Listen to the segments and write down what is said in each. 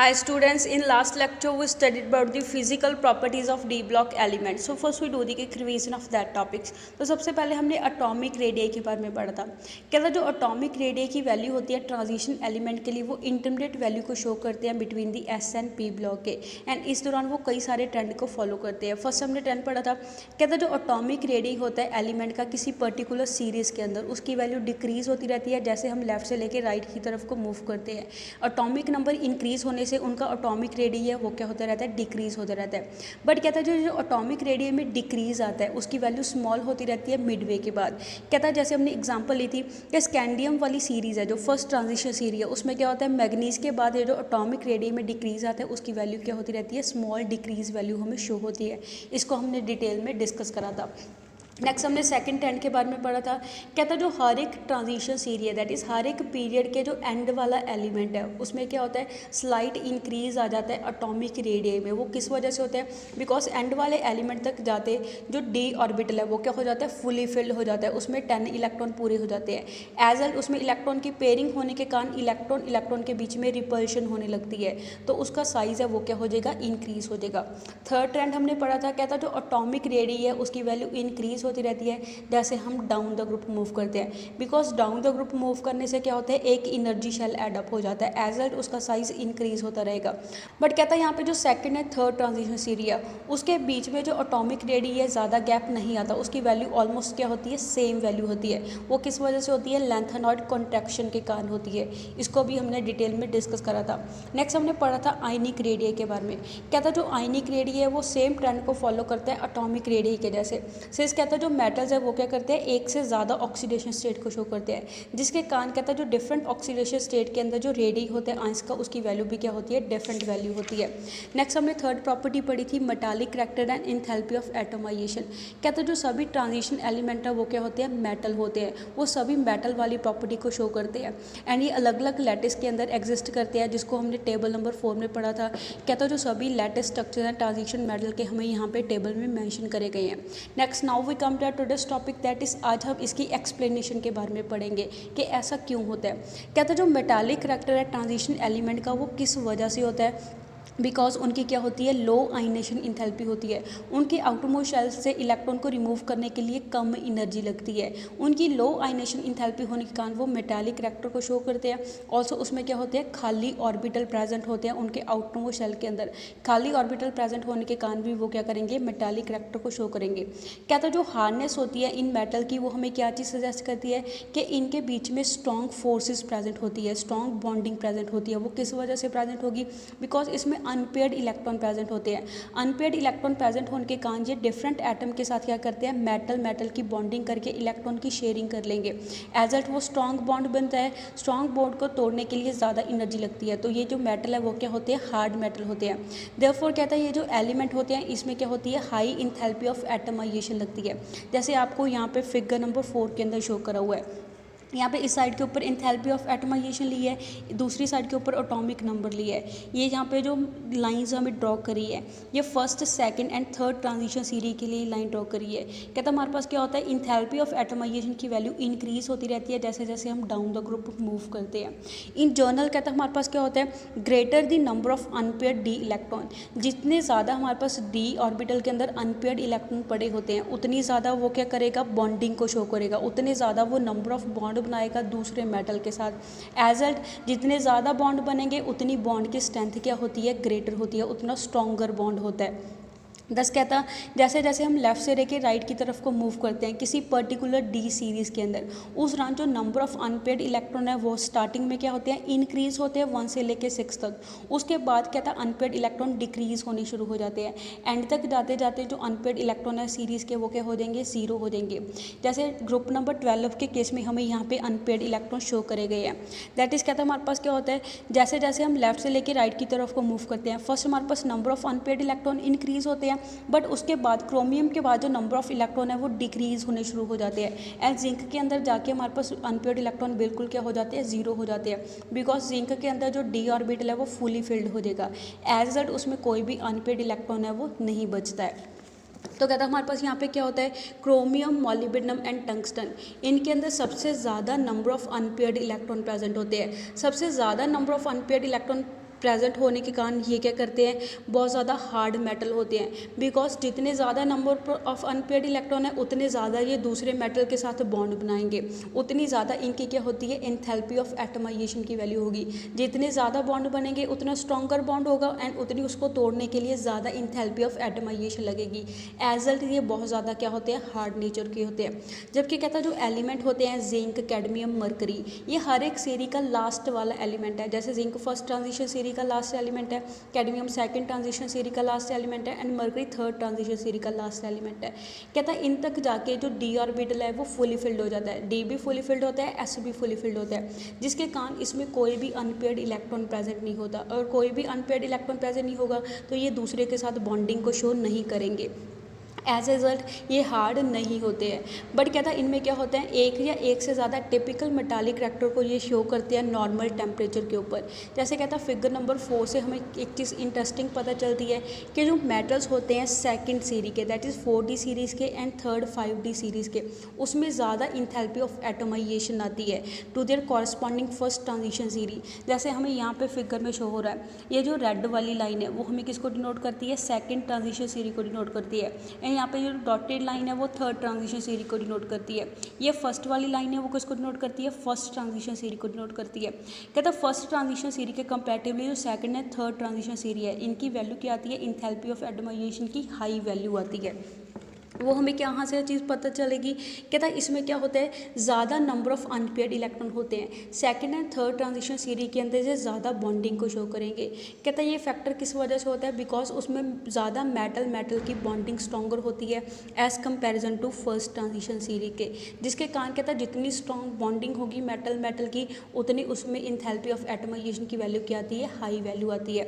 Hi students, in last lecture we studied about the physical properties of d block elements. So first we do the revision of that topics. तो सबसे पहले हमने atomic radius के बारे में पढ़ा था। कहता जो एटॉमिक रेडियस की वैल्यू होती है ट्रांजिशन एलिमेंट के लिए वो इंटरमीडिएट वैल्यू को शो करते हैं between the S and P block के, एंड इस दौरान वो कई सारे ट्रेंड को फॉलो करते हैं। फर्स्ट हमने ट्रेंड पढ़ा था, कहता जो एटॉमिक रेडियस होता है एलिमेंट का किसी पर्टिकुलर सीरीज़ के अंदर उसकी वैल्यू डिक्रीज होती रहती है जैसे हम लेफ्ट से लेकर राइट की तरफ को मूव करते हैं। एटॉमिक नंबर इंक्रीज होने से उनका एटॉमिक रेडियस है वो क्या होता रहता है, डिक्रीज होता रहता है। बट कहता है जो एटॉमिक रेडियस में डिक्रीज आता है उसकी वैल्यू स्मॉल होती रहती है मिडवे के बाद। कहता है जैसे हमने एग्जांपल ली थी कि स्कैंडियम वाली सीरीज़ है जो फर्स्ट ट्रांजिशन सीरीज है, उसमें क्या होता है मैग्नीज के बाद ये जो एटॉमिक रेडियस में डिक्रीज आता है उसकी वैल्यू क्या होती रहती है, स्मॉल डिक्रीज वैल्यू हमें शो होती है। इसको हमने डिटेल में डिस्कस करा था। नेक्स्ट हमने सेकंड ट्रेंड के बारे में पढ़ा था। कहता जो हर एक ट्रांजिशन सीरीज है दैट इज़ हर एक पीरियड के जो एंड वाला एलिमेंट है उसमें क्या होता है स्लाइट इंक्रीज आ जाता है एटॉमिक रेडियस में। वो किस वजह से होता है, बिकॉज एंड वाले एलिमेंट तक जाते जो डी ऑर्बिटल है वो क्या हो जाता है, फुली फिल्ड हो जाता है, उसमें 10 इलेक्ट्रॉन पूरे हो जाते हैं। एज वेल उसमें इलेक्ट्रॉन की पेयरिंग होने के कारण इलेक्ट्रॉन इलेक्ट्रॉन के बीच में रिपल्शन होने लगती है, तो उसका साइज़ है वो क्या हो जाएगा, इंक्रीज हो जाएगा। थर्ड ट्रेंड हमने पढ़ा था, कहता जो एटॉमिक रेडियस है उसकी वैल्यू इंक्रीज होती रहती है जैसे हम डाउन द ग्रुप मूव करते हैं, because down the group move करने से क्या होता है एक एनर्जी शेल एडअप हो जाता है, एज वेल उसका साइज इंक्रीज होता रहेगा। बट कहता है यहाँ पे जो सेकंड है थर्ड ट्रांजिशन सीरीज है उसके बीच में जो एटॉमिक रेडियस है ज़्यादा गैप नहीं आता, उसकी वैल्यू ऑलमोस्ट क्या होती है, सेम वैल्यू होती है। वो किस वजह से होती है, लेंथेनॉइड कॉन्ट्रैक्शन के कारण होती है। इसको भी हमने डिटेल में डिस्कस करा था। नेक्स्ट हमने पढ़ा था आयनिक रेडियस के बारे में। कहता जो आयनिक रेडियस है वो सेम ट्रेंड को फॉलो करता है एटॉमिक रेडियस के जैसे। सिर्फ कहता है जो मेटल्स है वो क्या करते हैं एक से ज़्यादा ऑक्सीडेशन स्टेट को शो करते हैं, जिसके कारण कहता है जो डिफरेंट ऑक्सीडेशन स्टेट के अंदर जो रेडियस होते हैं आयंस का उसकी वैल्यू भी क्या होती है, डिफरेंट वैल्यू होती है। नेक्स्ट हमने थर्ड प्रॉपर्टी पढ़ी थी metallic character and enthalpy of atomisation. कहता है जो सभी ट्रांजिशन एलिमेंट है वो क्या होते हैं, मेटल होते हैं, वो सभी मेटल वाली प्रॉपर्टी को शो करते हैं, एंड ये अलग अलग लैटिस के अंदर एग्जिस्ट करते हैं जिसको हमने टेबल नंबर 4 में पढ़ा था। कहता है जो सभी लैटिस स्ट्रक्चर हैं ट्रांजिशन मेटल के हमें यहाँ पे टेबल में मेंशन करे गए हैं। Next now we come to today's topic that is, आज हम इसकी एक्सप्लेनेशन के बारे में पढ़ेंगे कि ऐसा क्यों होता है। कहता है जो मेटालिक करैक्टर है ट्रांजिशन एलिमेंट का वो किस वजह से होता है, बिकॉज उनकी क्या होती है, लो आइनेशन इंथैल्पी होती है। उनके आउटरमोस्ट शेल से इलेक्ट्रॉन को रिमूव करने के लिए कम एनर्जी लगती है। उनकी लो आइनेशन इंथैल्पी होने के कारण वो मेटालिक करैक्टर को शो करते हैं। ऑल्सो उसमें क्या होते हैं, खाली ऑर्बिटल प्रेजेंट होते हैं उनके आउटरमोस्ट शेल के अंदर। खाली ऑर्बिटल प्रेजेंट होने के कारण भी वो क्या करेंगे, मेटालिक करैक्टर को शो करेंगे। कहता है जो हार्डनेस होती है इन मेटल की वो हमें क्या चीज़ सजेस्ट करती है कि इनके बीच में स्ट्रॉन्ग फोर्सेस प्रेजेंट होती है, स्ट्रॉन्ग बॉन्डिंग प्रेजेंट होती है। वो किस वजह से प्रेजेंट होगी, बिकॉज इसमें अनपेयर्ड इलेक्ट्रॉन प्रेजेंट होते हैं। अनपेयर्ड इलेक्ट्रॉन प्रेजेंट होने के कारण ये डिफरेंट एटम के साथ क्या करते हैं, मेटल मेटल की बॉन्डिंग करके इलेक्ट्रॉन की शेयरिंग कर लेंगे। एज एट वो स्ट्रॉन्ग बॉन्ड बनता है। स्ट्रॉन्ग बॉन्ड को तोड़ने के लिए ज़्यादा एनर्जी लगती है, तो ये जो मेटल है वो क्या होते हैं, हार्ड मेटल होते हैं। देयरफॉर कहता है ये जो एलिमेंट होते हैं इसमें क्या होती है, हाई इंथैल्पी ऑफ एटमाइजेशन लगती है, जैसे आपको यहाँ पे फिगर नंबर 4 के अंदर शो करा हुआ है। यहाँ पे इस साइड के ऊपर एंथैल्पी ऑफ एटमाइजेशन ली है, दूसरी साइड के ऊपर एटॉमिक नंबर लिया है। ये यहाँ पे जो लाइंस हमें ड्रॉ करी है ये first second and third transition series के लिए लाइन ड्रॉ करी है। कहता है हमारे पास क्या होता है, एंथैल्पी ऑफ एटमाइजेशन की वैल्यू इंक्रीज होती रहती है जैसे जैसे हम डाउन द ग्रुप मूव करते हैं। इन जर्नल कहता है हमारे पास क्या होता है, greater the number of unpaired D electron. जितने ज़्यादा हमारे पास डी ऑर्बिटल के अंदर अनपेयर्ड इलेक्ट्रॉन पड़े होते हैं उतनी ज़्यादा वो क्या करेगा, बॉन्डिंग को शो करेगा, उतने ज़्यादा वो नंबर ऑफ बॉन्ड बनाएगा दूसरे मेटल के साथ। एज एट जितने ज़्यादा बॉन्ड बनेंगे उतनी बॉन्ड की स्ट्रेंथ क्या होती है, ग्रेटर होती है, उतना स्ट्रॉन्गर बॉन्ड होता है। दस कहता जैसे जैसे हम लेफ़्ट से लेके राइट की तरफ को मूव करते हैं किसी पर्टिकुलर डी सीरीज़ के अंदर, उस दौरान जो नंबर ऑफ अनपेयर्ड इलेक्ट्रॉन है वो स्टार्टिंग में क्या होते हैं, इंक्रीज़ होते हैं 1 से लेके 6 तक। उसके बाद कहता है अनपेयर्ड इलेक्ट्रॉन डिक्रीज़ होने शुरू हो जाते हैं। एंड तक जाते जाते जो अनपेयर्ड इलेक्ट्रॉन है सीरीज़ के वो क्या हो जाएंगे, 0 हो जाएंगे। जैसे ग्रुप नंबर 12 के केस में हमें यहाँ पे अनपेयर्ड इलेक्ट्रॉन शो करे गए हैं। दैट इज़ कहता है हमारे पास क्या होता है, जैसे जैसे हम लेफ्ट से लेके राइट की तरफ को मूव करते हैं फर्स्ट हमारे पास number of unpaired electron increase होते हैं, बट उसके बाद क्रोमियम के बाद जो नंबर ऑफ इलेक्ट्रॉन है वो डिक्रीज़ होने शुरू हो जाते हैं। एंड जिंक के अंदर जाके हमारे पास अनपेयर्ड इलेक्ट्रॉन बिल्कुल क्या हो जाते हैं, 0 हो जाते हैं, बिकॉज जिंक के अंदर जो डी ऑर्बिटल है वो फुली फिल्ड हो जाएगा। एज दैट उसमें कोई भी अनपेयर्ड इलेक्ट्रॉन है वो नहीं बचता है। तो कहता है हमारे पास यहाँ पे क्या होता है, क्रोमियम, मॉलिब्डेनम एंड टंगस्टन, इनके अंदर सबसे ज़्यादा number of unpaired electron present होते हैं। सबसे ज़्यादा number of unpaired electron present होने के कारण ये क्या करते हैं, बहुत ज़्यादा हार्ड मेटल होते हैं, बिकॉज जितने ज़्यादा नंबर ऑफ अनपेयर्ड इलेक्ट्रॉन है उतने ज़्यादा ये दूसरे मेटल के साथ बॉन्ड बनाएंगे, उतनी ज़्यादा इनकी क्या होती है, एंथैल्पी ऑफ एटमाइजेशन की वैल्यू होगी। जितने ज़्यादा बॉन्ड बनेंगे उतना स्ट्रॉन्गर बॉन्ड होगा एंड उतनी उसको तोड़ने के लिए ज़्यादा एंथैल्पी ऑफ एटमाइजेशन लगेगी। एज रिजल्ट ये बहुत ज़्यादा क्या होते हैं, हार्ड नेचर के होते हैं। जबकि कहता है जो एलिमेंट होते हैं जिंक, कैडमियम, मरकरी, ये हर एक सीरी का लास्ट वाला एलिमेंट है। जैसे जिंक फर्स्ट ट्रांजिशन सीरी का लास्ट एलिमेंट है, कैडमियम सेकंड ट्रांजिशन सीरी का लास्ट एलिमेंट है एंड मरकरी थर्ड ट्रांजिशन सीरी का लास्ट एलिमेंट है। कहता है इन तक जाके जो डी ऑर्बिटल है वो फुली फिल्ड हो जाता है, डी भी फुली फिल्ड होता है, एस भी फुली फिल्ड होता है, जिसके कारण इसमें कोई भी अनपेयर्ड इलेक्ट्रॉन प्रेजेंट नहीं होता। और कोई भी अनपेयर्ड इलेक्ट्रॉन प्रेजेंट नहीं होगा तो ये दूसरे के साथ बॉन्डिंग को शो नहीं करेंगे। एज ए रिजल्ट ये हार्ड नहीं होते हैं। बट कहता है इनमें क्या होता है, एक या एक से ज़्यादा टिपिकल मेटालिक रिएक्टर को ये शो करते हैं नॉर्मल टेम्परेचर के ऊपर। जैसे कहता है फिगर नंबर 4 से हमें एक चीज़ इंटरेस्टिंग पता चलती है कि जो मेटल्स होते हैं सेकंड सीरी के, दैट इज़ 4D सीरीज़ के एंड थर्ड 5D सीरीज़ के, उसमें ज़्यादा इंथैल्पी ऑफ एटमाइजेशन आती है to their corresponding first transition series. जैसे हमें यहाँ पे फिगर में शो हो रहा है, ये जो रेड वाली लाइन है वो हमें किसको डिनोट करती है, सेकेंड ट्रांजिशन सीरी को डिनोट करती है। यहाँ पे जो डॉटेड लाइन है वो थर्ड ट्रांजिशन सीरी को डिनोट करती है। ये फर्स्ट वाली लाइन है वो किसको डिनोट करती है, फर्स्ट ट्रांजिशन सीरी को डिनोट करती है। कहता है फर्स्ट ट्रांजिशन सीरी के कंपैरेटिवली जो सेकंड है थर्ड ट्रांजिशन सीरी है, इनकी वैल्यू क्या आती है, एंथैल्पी ऑफ एटमाइजेशन की हाई वैल्यू आती है। वो हमें क्या यहाँ से चीज़ पता चलेगी। कहता है इसमें क्या होता है, ज़्यादा नंबर ऑफ अनपेयर्ड इलेक्ट्रॉन होते हैं second and third transition series के अंदर से ज़्यादा बॉन्डिंग को शो करेंगे। कहता है ये फैक्टर किस वजह से होता है, बिकॉज उसमें ज़्यादा मेटल की बॉन्डिंग स्ट्रॉन्गर होती है as comparison to first transition series के, जिसके कारण कहता है जितनी स्ट्रॉन्ग बॉन्डिंग होगी मेटल की उतनी उसमें इंथैल्पी ऑफ एटमाइजेशन की वैल्यू क्या आती है, हाई वैल्यू आती है।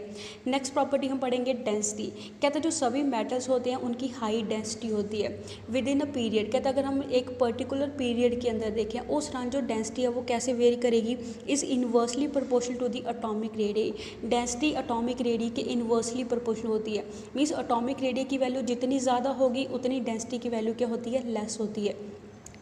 नेक्स्ट प्रॉपर्टी हम पढ़ेंगे डेंसिटी। कहता है जो सभी मेटल्स होते हैं उनकी हाई डेंसिटी होती है विद इन अ पीरियड। कहता है अगर हम एक पर्टिकुलर पीरियड के अंदर देखें उस दौरान जो डेंसिटी है वो कैसे वेरी करेगी, is inversely proportional to the atomic radius. Density atomic radius के इन्वर्सली प्रोपोर्शनल होती है, मीन्स एटॉमिक रेडियस की वैल्यू जितनी ज़्यादा होगी उतनी डेंसिटी की वैल्यू क्या होती है, लेस होती है।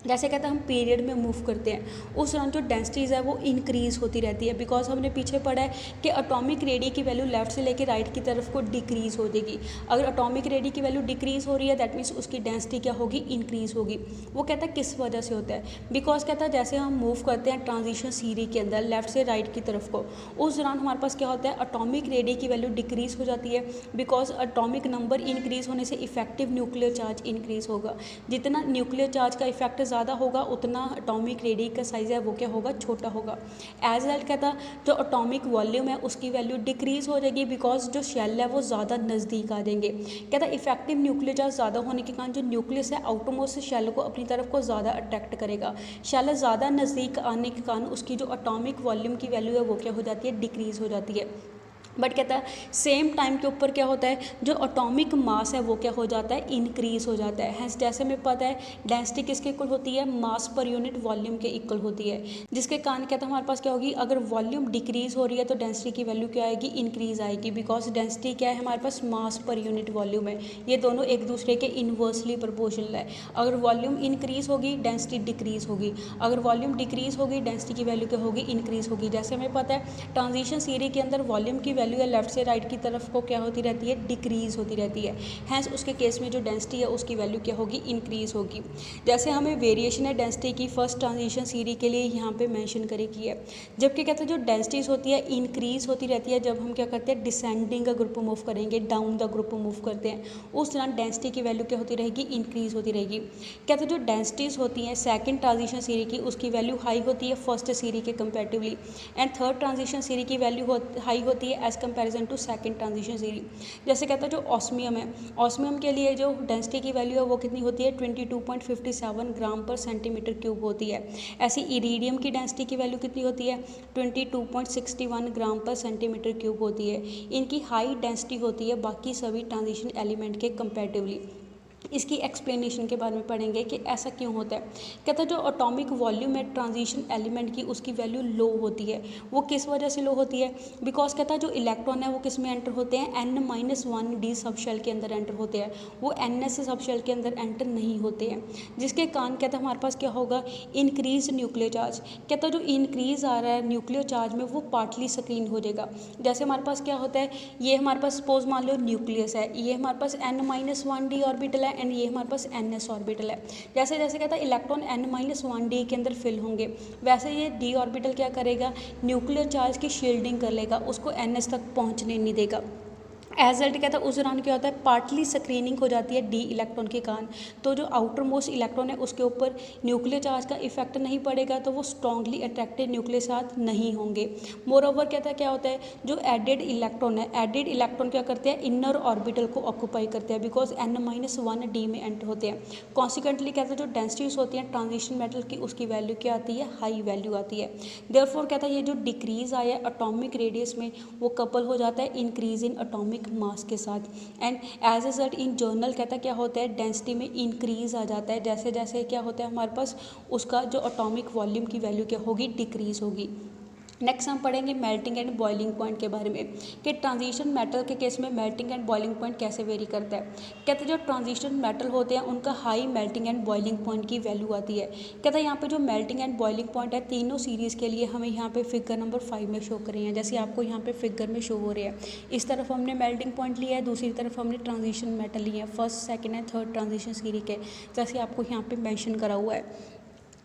जैसे कहते हैं हम पीरियड में मूव करते हैं उस दौरान जो डेंसिटीज़ है वो इंक्रीज़ होती रहती है, बिकॉज हमने पीछे पढ़ा है कि एटॉमिक रेडियस की वैल्यू लेफ्ट से लेकर राइट की तरफ को डिक्रीज़ हो जाएगी। अगर एटॉमिक रेडियस की वैल्यू डिक्रीज़ हो रही है दैट मीन्स उसकी डेंसिटी क्या होगी, इंक्रीज़ होगी। वो कहता है किस वजह से होता है, बिकॉज कहता है जैसे हम मूव करते हैं ट्रांजिशन सीरी के अंदर लेफ्ट से राइट की तरफ को, उस दौरान हमारे पास क्या होता है, एटॉमिक रेडियस की वैल्यू डिक्रीज़ हो जाती है, बिकॉज एटॉमिक नंबर इंक्रीज़ होने से इफेक्टिव न्यूक्लियर चार्ज इंक्रीज़ होगा। जितना न्यूक्लियर चार्ज का इफेक्ट ज़्यादा होगा उतना एटॉमिक रेडियस का साइज़ है वो क्या होगा, छोटा होगा। एज वेल कहता जो एटॉमिक वॉल्यूम है उसकी वैल्यू डिक्रीज़ हो जाएगी, बिकॉज जो शेल है वो ज़्यादा नज़दीक आ जाएंगे। कहता इफेक्टिव न्यूक्लियर चार्ज ज़्यादा होने के कारण जो न्यूक्लियस है आउटरमोस्ट शेल को अपनी तरफ को ज़्यादा अट्रैक्ट करेगा। शेल ज़्यादा नज़दीक आने के कारण उसकी जो एटॉमिक वॉल्यूम की वैल्यू है वो क्या हो जाती है, डिक्रीज़ हो जाती है। बट कहता है सेम टाइम के ऊपर क्या होता है, जो एटॉमिक मास है वो क्या हो जाता है, इंक्रीज़ हो जाता है। हैंस जैसे हमें पता है डेंसिटी किसके इक्वल होती है, मास पर यूनिट वॉल्यूम के इक्वल होती है, जिसके कारण कहता है हमारे पास क्या होगी, अगर वॉल्यूम डिक्रीज़ हो रही है तो डेंसिटी की वैल्यू क्या आएगी, इंक्रीज़ आएगी, बिकॉज डेंसिटी क्या है हमारे पास, मास पर यूनिट वॉल्यूम है। ये दोनों एक दूसरे के इन्वर्सली प्रोपोर्शनल है। अगर वॉल्यूम इंक्रीज़ होगी डेंसिटी डिक्रीज़ होगी, अगर वॉल्यूम डिक्रीज़ होगी डेंसिटी की वैल्यू क्या होगी, इंक्रीज़ होगी। जैसे हमें पता है ट्रांजिशन सीरी के अंदर वॉल्यूम की वैल्यू है लेफ्ट से राइट की तरफ को क्या होती रहती है, डिक्रीज़ होती रहती है। हैंस उसके केस में जो डेंसिटी है उसकी वैल्यू क्या होगी, इंक्रीज़ होगी। जैसे हमें वेरिएशन है डेंसिटी की फर्स्ट ट्रांजिशन सीरी के लिए यहाँ पे मेंशन करेगी है। जबकि कहते हैं जो डेंसिटीज होती है इंक्रीज़ होती रहती है जब हम क्या करते हैं, डिसेंडिंग का ग्रुप मूव करेंगे, डाउन द ग्रुप मूव करते हैं, उस दौरान डेंसिटी की वैल्यू क्या होती रहेगी, इंक्रीज़ होती रहेगी। कहते हैं जो डेंसिटीज़ होती हैं सेकेंड ट्रांजिशन सीरी की उसकी वैल्यू हाई होती है फर्स्ट सीरी के comparatively, and third transition series की वैल्यू हाई होती है as comparison to second transition series. जैसे कहता है जो ऑस्मियम है, ऑस्मियम के लिए जो डेंसिटी की वैल्यू है वो कितनी होती है, 22.57 ग्राम पर सेंटीमीटर क्यूब होती है। ऐसी इरीडियम की डेंसिटी की वैल्यू कितनी होती है, 22.61 ग्राम पर सेंटीमीटर क्यूब होती है। इनकी हाई डेंसिटी होती है बाकी सभी ट्रांजिशन एलिमेंट के कंपेरेटिवली। इसकी एक्सप्लेनेशन के बारे में पढ़ेंगे कि ऐसा क्यों होता है। कहता है जो एटॉमिक वॉल्यूम है ट्रांजिशन एलिमेंट की उसकी वैल्यू लो होती है। वो किस वजह से लो होती है? बिकॉज कहता है जो इलेक्ट्रॉन है वो किस में एंटर होते हैं, n-1d सबशेल के अंदर एंटर होते हैं, वो ns सबशेल के अंदर एंटर नहीं होते हैं, जिसके कारण कहता है हमारे पास क्या होगा, इंक्रीज न्यूक्लियर चार्ज। कहता है जो इंक्रीज आ रहा है न्यूक्लियर चार्ज में वो पार्टली स्क्रीन हो जाएगा। जैसे हमारे पास क्या होता है, ये हमारे पास सपोज मान लो न्यूक्लियस है, ये हमारे पास n-1d ऑर्बिटल है एंड ये हमारे पास ns ऑर्बिटल है। जैसे जैसे कहता है इलेक्ट्रॉन n-1d के अंदर फिल होंगे वैसे ये d ऑर्बिटल क्या करेगा, न्यूक्लियर चार्ज की शील्डिंग कर लेगा, उसको ns तक पहुंचने नहीं देगा। एज रिजल्ट कहता है उस दौरान क्या होता है, पार्टली स्क्रीनिंग हो जाती है डी इलेक्ट्रॉन के कारण। तो जो आउटर मोस्ट इलेक्ट्रॉन है उसके ऊपर न्यूक्लियर चार्ज का इफेक्ट नहीं पड़ेगा, तो वो स्ट्रांगली अट्रैक्टेड न्यूक्लियर साथ नहीं होंगे। मोर ओवर कहता है क्या होता है, जो एडेड इलेक्ट्रॉन है, एडेड इलेक्ट्रॉन क्या करते हैं, इनर ऑर्बिटल को ऑक्यूपाई करते हैं बिकॉज n-1d में एंटर होते हैं। कॉन्सिक्वेंटली कहता है जो डेंसिटीज होती हैं ट्रांजिशन मेटल की उसकी वैल्यू क्या आती है, हाई वैल्यू आती है। देयरफॉर कहता है ये जो डिक्रीज आया है एटॉमिक रेडियस में वो कपल हो जाता है इंक्रीज इन एटॉमिक मास के साथ and as result in general कहता क्या होता है, डेंसिटी में इंक्रीज आ जाता है। जैसे जैसे क्या होता है हमारे पास उसका जो एटॉमिक वॉल्यूम की वैल्यू क्या होगी, डिक्रीज होगी। नेक्स्ट हम पढ़ेंगे मेल्टिंग एंड बॉइलिंग पॉइंट के बारे में कि ट्रांजिशन मेटल के केस में मेल्टिंग एंड बॉइलिंग पॉइंट कैसे वेरी करता है। कहते हैं जो ट्रांजिशन मेटल होते हैं उनका high melting and boiling point की वैल्यू आती है। कहता है यहाँ पे जो मेल्टिंग एंड बॉइलिंग पॉइंट है तीनों सीरीज़ के लिए हमें यहाँ पे फिगर नंबर 5 में शो कर रही हैं, जैसे आपको यहाँ पे फिगर में शो हो रही है। इस तरफ हमने मेल्टिंग पॉइंट लिया है, दूसरी तरफ हमने ट्रांजिशन मेटल लिए हैं, first second and third transition series के, जैसे आपको यहाँ पे मेंशन करा हुआ है।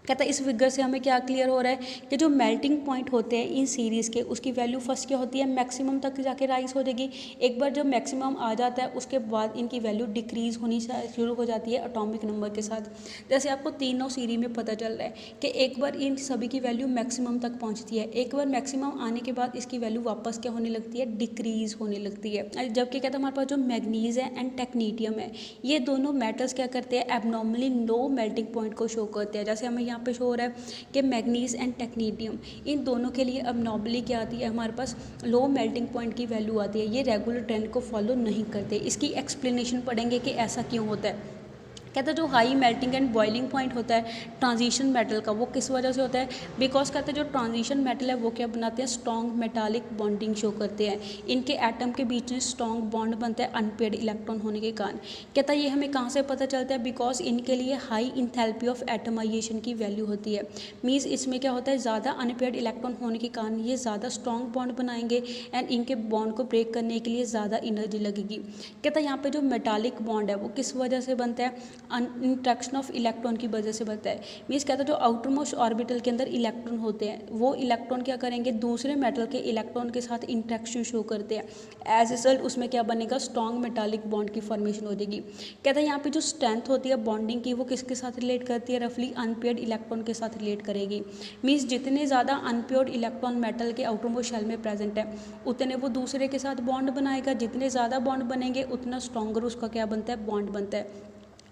कहता है इस फिगर से हमें क्या क्लियर हो रहा है कि जो मेल्टिंग पॉइंट होते हैं इन सीरीज़ के उसकी वैल्यू फर्स्ट क्या होती है, मैक्सिमम तक जाके राइज हो जाएगी। एक बार जब मैक्सिमम आ जाता है उसके बाद इनकी वैल्यू डिक्रीज़ होनी शुरू हो जाती है एटॉमिक नंबर के साथ। जैसे आपको तीनों सीरीज में पता चल रहा है कि एक बार इन सभी की वैल्यू मैक्सिमम तक पहुँचती है, एक बार मैक्सिमम आने के बाद इसकी वैल्यू वापस क्या होने लगती है, डिक्रीज़ होने लगती है। जबकि कहता है हमारे पास जो मैग्नीज है एंड टेक्नीडियम है ये दोनों मेटल्स क्या करते हैं, एबनॉर्मली लो मेल्टिंग पॉइंट को शो करते हैं। जैसे हमें यहाँ पे शो हो रहा है कि मैग्नीज एंड टेक्नीडियम इन दोनों के लिए एबनॉर्मली क्या आती है, हमारे पास लो मेल्टिंग पॉइंट की वैल्यू आती है। ये रेगुलर ट्रेंड को फॉलो नहीं करते। इसकी एक्सप्लेनेशन पढ़ेंगे कि ऐसा क्यों होता है। कहता है जो high melting and boiling point होता है ट्रांजिशन मेटल का वो किस वजह से होता है, बिकॉज कहते हैं जो ट्रांजिशन मेटल है वो क्या बनाते हैं, स्ट्रॉन्ग मेटालिक बॉन्डिंग शो करते हैं। इनके एटम के बीच में स्ट्रॉन्ग बॉन्ड बनता है अनपेयर्ड इलेक्ट्रॉन होने के कारण। कहता है ये हमें कहाँ से पता चलता है, बिकॉज इनके लिए हाई इंथैल्पी ऑफ एटमाइजेशन की वैल्यू होती है। मीन्स इसमें क्या होता है, ज़्यादा अनपेयर्ड इलेक्ट्रॉन होने के कारण ये ज़्यादा स्ट्रॉन्ग बॉन्ड बनाएंगे एंड इनके बॉन्ड को ब्रेक करने के लिए ज़्यादा एनर्जी लगेगी। कहता है यहाँ पे जो मेटालिक बॉन्ड है वो किस वजह से बनता है, इंट्रैक्शन ऑफ इलेक्ट्रॉन की वजह से बनता है। मीन्स कहता है जो आउटर मोस्ट ऑर्बिटल के अंदर इलेक्ट्रॉन होते हैं वो इलेक्ट्रॉन क्या करेंगे, दूसरे मेटल के इलेक्ट्रॉन के साथ इंट्रैक्शन शो करते हैं। एज रिजल्ट उसमें क्या बनेगा, स्ट्रॉन्ग मेटालिक बॉन्ड की फॉर्मेशन हो जाएगी। कहता है यहाँ पे जो स्ट्रेंथ होती है बॉन्डिंग की वो किसके साथ रिलेट करती है, रफली अनपेयर्ड इलेक्ट्रॉन के साथ रिलेट करेगी। मीन्स जितने ज़्यादा अनपेयर्ड इलेक्ट्रॉन मेटल के आउटर मोस्ट शेल में प्रेजेंट है उतने वो दूसरे के साथ बॉन्ड बनाएगा, जितने ज़्यादा बॉन्ड बनेंगे उतना स्ट्रॉन्गर उसका क्या बनता है, बॉन्ड बनता है।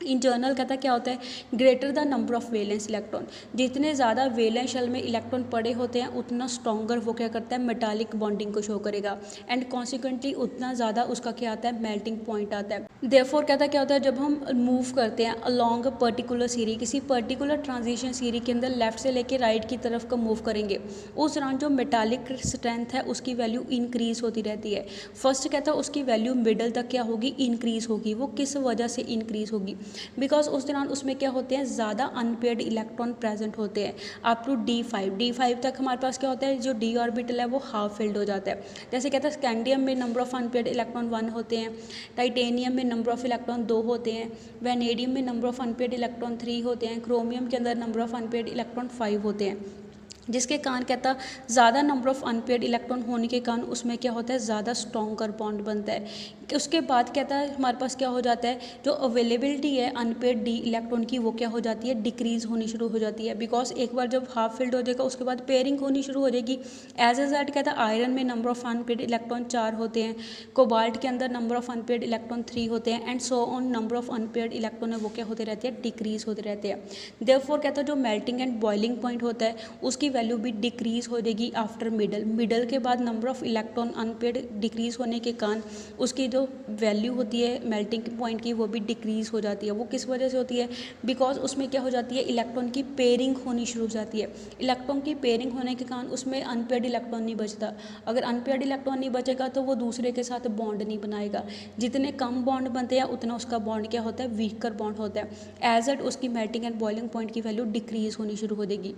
इन जर्नल कहता है क्या होता है, greater the number of valence electron, जितने ज़्यादा वैलेंस शेल में इलेक्ट्रॉन पड़े होते हैं उतना स्ट्रॉन्गर वो क्या करता है, मेटालिक बॉन्डिंग को शो करेगा एंड कॉन्सिक्वेंटली उतना ज़्यादा उसका क्या आता है, मेल्टिंग पॉइंट आता है। देयरफॉर कहता है क्या होता है, जब हम मूव करते हैं अलॉन्ग पर्टिकुलर सीरीज, किसी पर्टिकुलर ट्रांजिशन सीरीज के अंदर लेफ्ट से लेके राइट की तरफ का मूव करेंगे उस दौरान जो मेटालिक स्ट्रेंथ है उसकी वैल्यू इंक्रीज होती रहती है। फर्स्ट कहता है उसकी वैल्यू मिडल तक क्या होगी, इंक्रीज होगी। वो किस वजह से इंक्रीज होगी, बिकॉज उस दौरान उसमें क्या होते हैं, ज़्यादा अनपेयर्ड इलेक्ट्रॉन प्रेजेंट होते हैं अप टू D5 तक हमारे पास क्या होता है, जो D ऑर्बिटल है वो हाफ फिल्ड हो जाता है। जैसे कहते हैं स्कैंडियम में नंबर ऑफ अनपेयर्ड इलेक्ट्रॉन 1 होते हैं, टाइटेनियम में नंबर ऑफ इलेक्ट्रॉन 2 होते हैं, वैनेडियम में नंबर ऑफ अनपेयर्ड इलेक्ट्रॉन 3 होते हैं, क्रोमियम के अंदर नंबर ऑफ अनपेयर्ड इलेक्ट्रॉन 5 होते हैं। जिसके कारण कहता ज़्यादा नंबर ऑफ अनपेयर्ड इलेक्ट्रॉन होने के कारण उसमें क्या होता है, ज़्यादा स्ट्रॉन्गर बॉन्ड बनता है। उसके बाद कहता है हमारे पास क्या हो जाता है, जो अवेलेबिलिटी है अनपेयर्ड डी इलेक्ट्रॉन की वो क्या हो जाती है, डिक्रीज़ होनी शुरू हो जाती है। बिकॉज एक बार जब हाफ फिल्ड हो जाएगा उसके बाद पेयरिंग होनी शुरू हो जाएगी। एज ए दैट कहता है आयरन में नंबर ऑफ अनपेयर्ड इलेक्ट्रॉन 4 होते हैं, कोबाल्ट के अंदर नंबर ऑफ अनपेयर्ड इलेक्ट्रॉन 3 होते हैं and so on number of unpaired electron है वो क्या होते रहते हैं, डिक्रीज़ होते रहते हैं। देयरफॉर कहता है जो मेल्टिंग एंड बॉइलिंग पॉइंट होता है उसकी वैल्यू भी डिक्रीज हो जाएगी आफ्टर मिडल। मिडल के बाद number of electron unpaired decrease होने के कारण उसकी जो वैल्यू होती है मेल्टिंग पॉइंट की वो भी डिक्रीज हो जाती है। वो किस वजह से होती है? बिकॉज उसमें क्या हो जाती है, इलेक्ट्रॉन की पेयरिंग होनी शुरू हो जाती है। इलेक्ट्रॉन की पेयरिंग होने के कारण उसमें अनपेड इलेक्ट्रॉन नहीं बचता। अगर अनपेड इलेक्ट्रॉन नहीं बचेगा तो वो दूसरे के साथ बॉन्ड नहीं बनाएगा। जितने कम बॉन्ड बनते हैं उतना उसका बॉन्ड क्या होता है, वीकर बॉन्ड होता है। एज इट उसकी मेल्टिंग एंड बॉइलिंग पॉइंट की वैल्यू डिक्रीज होनी शुरू हो जाएगी।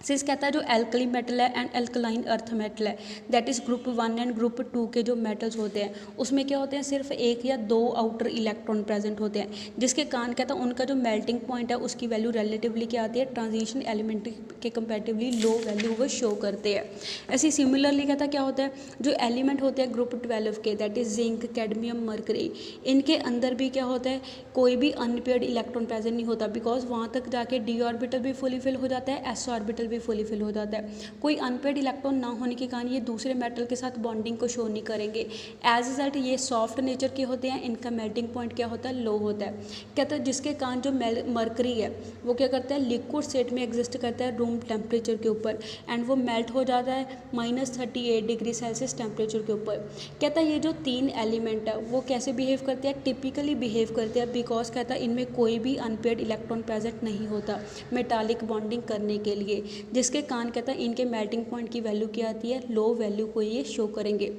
सिस कहता है जो एल्कली मेटल है एंड एल्कलाइन अर्थ मेटल है, that is group 1 and group 2 के जो मेटल्स होते हैं उसमें क्या होते हैं, सिर्फ एक या दो आउटर इलेक्ट्रॉन प्रेजेंट होते हैं, जिसके कारण कहता है उनका जो मेल्टिंग पॉइंट है उसकी वैल्यू रिलेटिवली क्या आती है, ट्रांजिशन एलिमेंट के कंपैरेटिवली लो वैल्यू वो शो करते हैं। ऐसे सिमिलरली कहता क्या होता है, जो एलिमेंट होते हैं ग्रुप 12 के, that is zinc, cadmium, mercury, इनके अंदर भी क्या होता है, कोई भी अनपेयर्ड इलेक्ट्रॉन प्रेजेंट नहीं होता, बिकॉज वहाँ तक जाके डी ऑर्बिटल भी फुली फिल हो जाता है, एस ऑर्बिटल भी फुली फिल हो जाता है। कोई अनपेड इलेक्ट्रॉन ना होने के कारण ये दूसरे मेटल के साथ बॉन्डिंग को शो नहीं करेंगे। एज रिजल्ट ये सॉफ्ट नेचर के होते हैं, इनका मेल्टिंग पॉइंट क्या होता है, लो होता है। कहते हैं जिसके कारण जो मरकरी है वो क्या करता है, लिक्विड स्टेट में एग्जिस्ट करता है रूम टेम्परेचर के ऊपर, एंड वो मेल्ट हो जाता है -38 डिग्री सेल्सियस टेम्परेचर के ऊपर। कहता है ये जो तीन एलिमेंट है वो कैसे बिहेव करते हैं, टिपिकली बिहेव करते हैं, बिकॉज कहता है इनमें कोई भी अनपेड इलेक्ट्रॉन प्रेजेंट नहीं होता मेटालिक बॉन्डिंग करने के लिए, जिसके कारण कहता है इनके मेल्टिंग पॉइंट की वैल्यू क्या आती है, लो वैल्यू को ये शो करेंगे।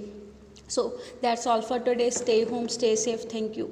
So that's all for today. Stay home, stay safe, thank you.